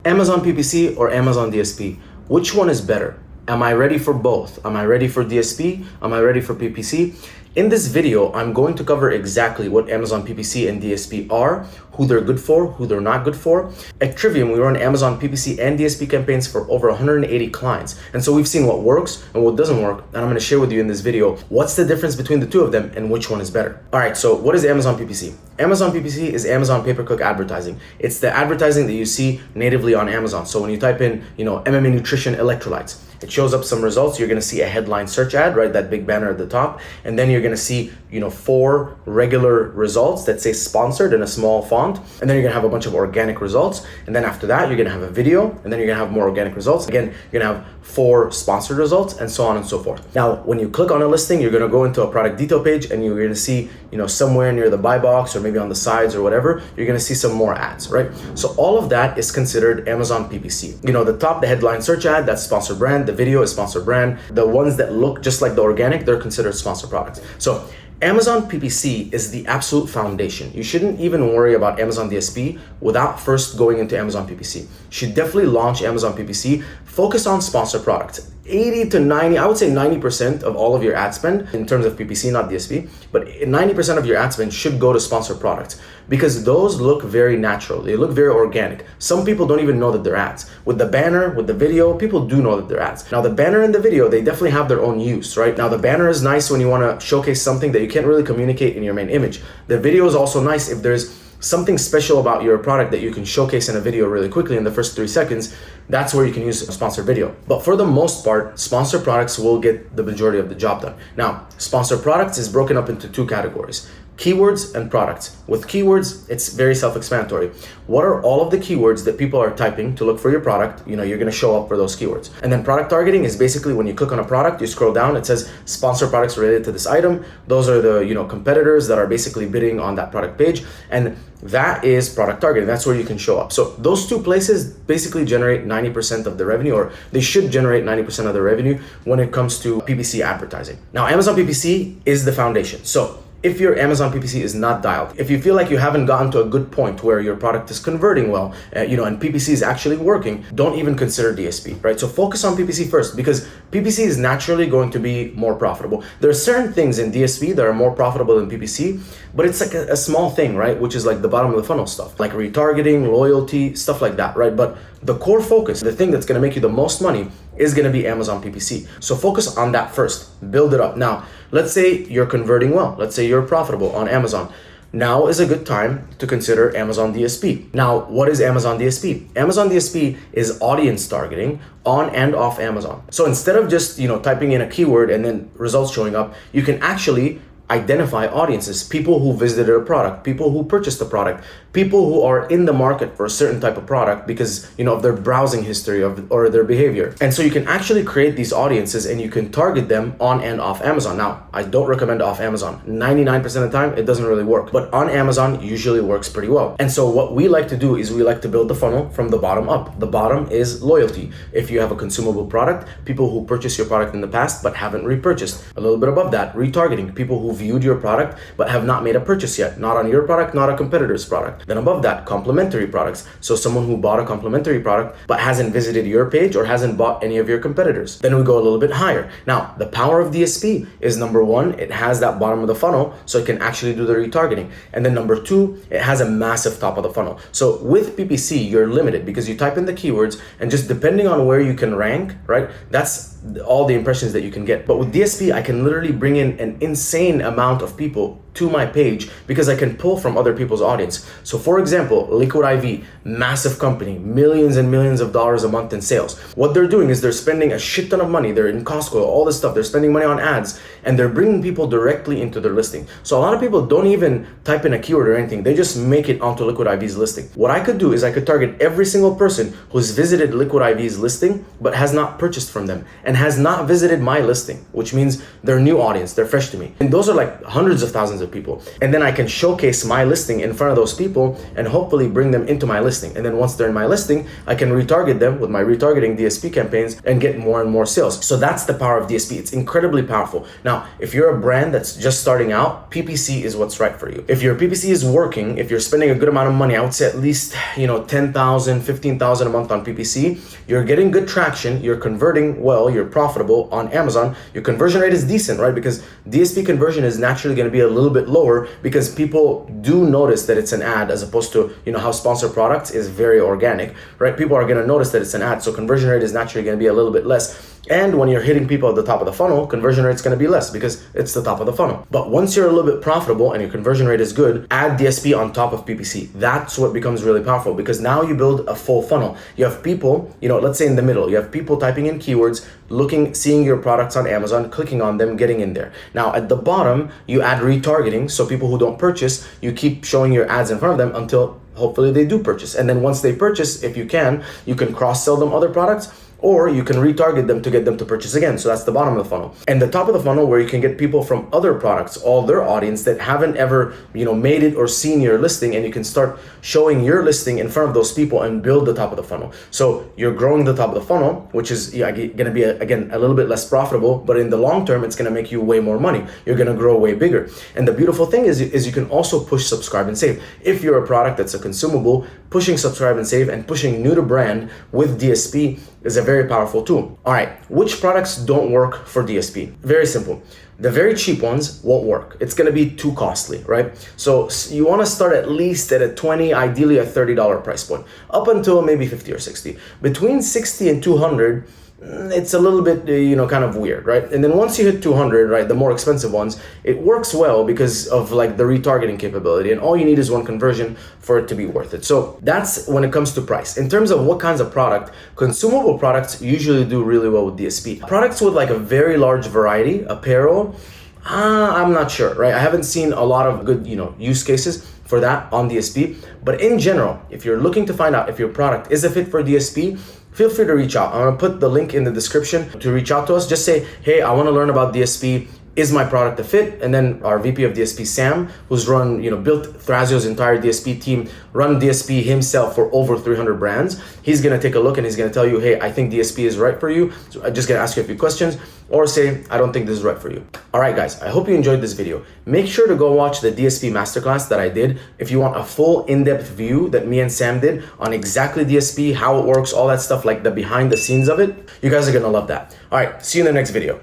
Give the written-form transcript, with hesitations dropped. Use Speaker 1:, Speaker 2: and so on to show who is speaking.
Speaker 1: Amazon PPC or Amazon DSP? Which one is better? Am I ready for both? Am I ready for DSP? Am I ready for PPC? In this video, I'm going to cover exactly what Amazon PPC and DSP are, who they're good for, who they're not good for. At Trivium, we run Amazon PPC and DSP campaigns for over 180 clients. And so we've seen what works and what doesn't work. And I'm going to share with you in this video, what's the difference between the two of them and which one is better. All right, so what is Amazon PPC? Amazon PPC is Amazon pay-per-click advertising. It's the advertising that you see natively on Amazon. So when you type in, MMA nutrition electrolytes, it shows up some results. You're going to see a headline search ad, right? That big banner at the top. And then you're going to see, 4 regular results that say sponsored in a small font. And then you're going to have a bunch of organic results. And then after that, you're going to have a video. And then you're going to have more organic results. Again, you're going to have 4 sponsored results and so on and so forth. Now, when you click on a listing, you're going to go into a product detail page and you're going to see, somewhere near the buy box or maybe on the sides or whatever, you're going to see some more ads, right? So all of that is considered Amazon PPC. The top, the headline search ad, that's sponsored brand. The video is sponsored brand. The ones that look just like the organic, they're considered sponsored products. So Amazon PPC is the absolute foundation. You shouldn't even worry about Amazon DSP without first going into Amazon PPC. You should definitely launch Amazon PPC, focus on sponsored products. 80 to 90, I would say 90% of all of your ad spend in terms of PPC, not DSP, but 90% of your ad spend should go to sponsored products because those look very natural. They look very organic. Some people don't even know that they're ads. With the banner, with the video, people do know that they're ads. Now the banner and the video, they definitely have their own use, right? Now the banner is nice when you want to showcase something that you can't really communicate in your main image. The video is also nice if there's something special about your product that you can showcase in a video really quickly in the first 3 seconds. That's where you can use a sponsored video. But for the most part, sponsored products will get the majority of the job done. Now, sponsored products is broken up into 2 categories: keywords and products. With keywords, it's very self-explanatory. What are all of the keywords that people are typing to look for your product? You're going to show up for those keywords. And then product targeting is basically when you click on a product, you scroll down, it says sponsored products related to this item. Those are the, competitors that are basically bidding on that product page. And that is product targeting. That's where you can show up. So those 2 places basically generate 90% of the revenue, or they should generate 90% of the revenue when it comes to PPC advertising. Now, Amazon PPC is the foundation. So if your Amazon PPC is not dialed, if you feel like you haven't gotten to a good point where your product is converting well, and PPC is actually working, don't even consider DSP, right? So focus on PPC first because PPC is naturally going to be more profitable. There are certain things in DSP that are more profitable than PPC, but it's like a small thing, right? Which is like the bottom of the funnel stuff, like retargeting, loyalty, stuff like that, right? But the core focus, the thing that's going to make you the most money is going to be Amazon PPC. So focus on that first, build it up. Now, let's say you're converting well. Let's say you're profitable on Amazon. Now is a good time to consider Amazon DSP. Now, what is Amazon DSP? Amazon DSP is audience targeting on and off Amazon. So instead of just, typing in a keyword and then results showing up, you can actually identify audiences, people who visited a product, people who purchased a product, people who are in the market for a certain type of product because, of their browsing history or their behavior. And so you can actually create these audiences and you can target them on and off Amazon. Now, I don't recommend off Amazon. 99% of the time, it doesn't really work, but on Amazon usually works pretty well. And so what we like to do is we like to build the funnel from the bottom up. The bottom is loyalty. If you have a consumable product, people who purchased your product in the past but haven't repurchased. A little bit above that, retargeting, people who viewed your product but have not made a purchase yet, not on your product, not a competitor's product. Then above that, complementary products. So someone who bought a complementary product but hasn't visited your page or hasn't bought any of your competitors. Then we go a little bit higher. Now, the power of DSP is number 1, it has that bottom of the funnel so it can actually do the retargeting. And then number 2, it has a massive top of the funnel. So with PPC, you're limited because you type in the keywords and just depending on where you can rank, right? That's all the impressions that you can get. But with DSP, I can literally bring in an insane amount of people to my page because I can pull from other people's audience. So for example, Liquid IV, massive company, millions and millions of dollars a month in sales. What they're doing is they're spending a shit ton of money. They're in Costco, all this stuff. They're spending money on ads and they're bringing people directly into their listing. So a lot of people don't even type in a keyword or anything. They just make it onto Liquid IV's listing. What I could do is I could target every single person who's visited Liquid IV's listing but has not purchased from them and has not visited my listing, which means they're new audience, they're fresh to me. And those are like hundreds of thousands thousands of people. And then I can showcase my listing in front of those people and hopefully bring them into my listing. And then once they're in my listing, I can retarget them with my retargeting DSP campaigns and get more and more sales. So that's the power of DSP. It's incredibly powerful. Now, if you're a brand that's just starting out, PPC is what's right for you. If your PPC is working, if you're spending a good amount of money, I would say at least, 10,000, 15,000 a month on PPC, you're getting good traction, you're converting well, you're profitable on Amazon, your conversion rate is decent, right? Because DSP conversion is naturally going to be a little bit lower because people do notice that it's an ad as opposed to, how sponsored products is very organic, right? People are going to notice that it's an ad. So conversion rate is naturally going to be a little bit less. And when you're hitting people at the top of the funnel, conversion rate is going to be less because it's the top of the funnel. But once you're a little bit profitable and your conversion rate is good, add DSP on top of PPC. That's what becomes really powerful because now you build a full funnel. You have people, let's say in the middle, you have people typing in keywords, seeing your products on Amazon, clicking on them, getting in there. Now at the bottom, you add retargeting. So people who don't purchase, you keep showing your ads in front of them until hopefully they do purchase. And then once they purchase, if you can cross-sell them other products, or you can retarget them to get them to purchase again. So that's the bottom of the funnel. And the top of the funnel where you can get people from other products, all their audience that haven't ever, made it or seen your listing, and you can start showing your listing in front of those people and build the top of the funnel. So you're growing the top of the funnel, which is going to be, again, a little bit less profitable, but in the long term, it's going to make you way more money. You're going to grow way bigger. And the beautiful thing is you can also push subscribe and save. If you're a product that's a consumable, pushing subscribe and save and pushing new to brand with DSP is a very powerful tool. All right, which products don't work for DSP? Very simple. The very cheap ones won't work. It's gonna be too costly, right? So you wanna start at least at a $20, ideally a $30 price point, up until maybe 50 or 60. Between 60 and 200, it's a little bit, kind of weird, right? And then once you hit 200, right, the more expensive ones, it works well because of like the retargeting capability, and all you need is one conversion for it to be worth it. So that's when it comes to price. In terms of what kinds of product, consumable products usually do really well with DSP. Products with like a very large variety, apparel, I'm not sure, right? I haven't seen a lot of good, use cases for that on DSP. But in general, if you're looking to find out if your product is a fit for DSP, feel free to reach out. I'm gonna put the link in the description to reach out to us. Just say, hey, I wanna learn about DSP. Is my product a fit? And then our VP of DSP, Sam, who's built Thrazio's entire DSP team, run DSP himself for over 300 brands. He's gonna take a look and he's gonna tell you, hey, I think DSP is right for you. So I'm just gonna ask you a few questions, or say, I don't think this is right for you. All right, guys, I hope you enjoyed this video. Make sure to go watch the DSP masterclass that I did if you want a full in-depth view that me and Sam did on exactly DSP, how it works, all that stuff, like the behind the scenes of it. You guys are gonna love that. All right, see you in the next video.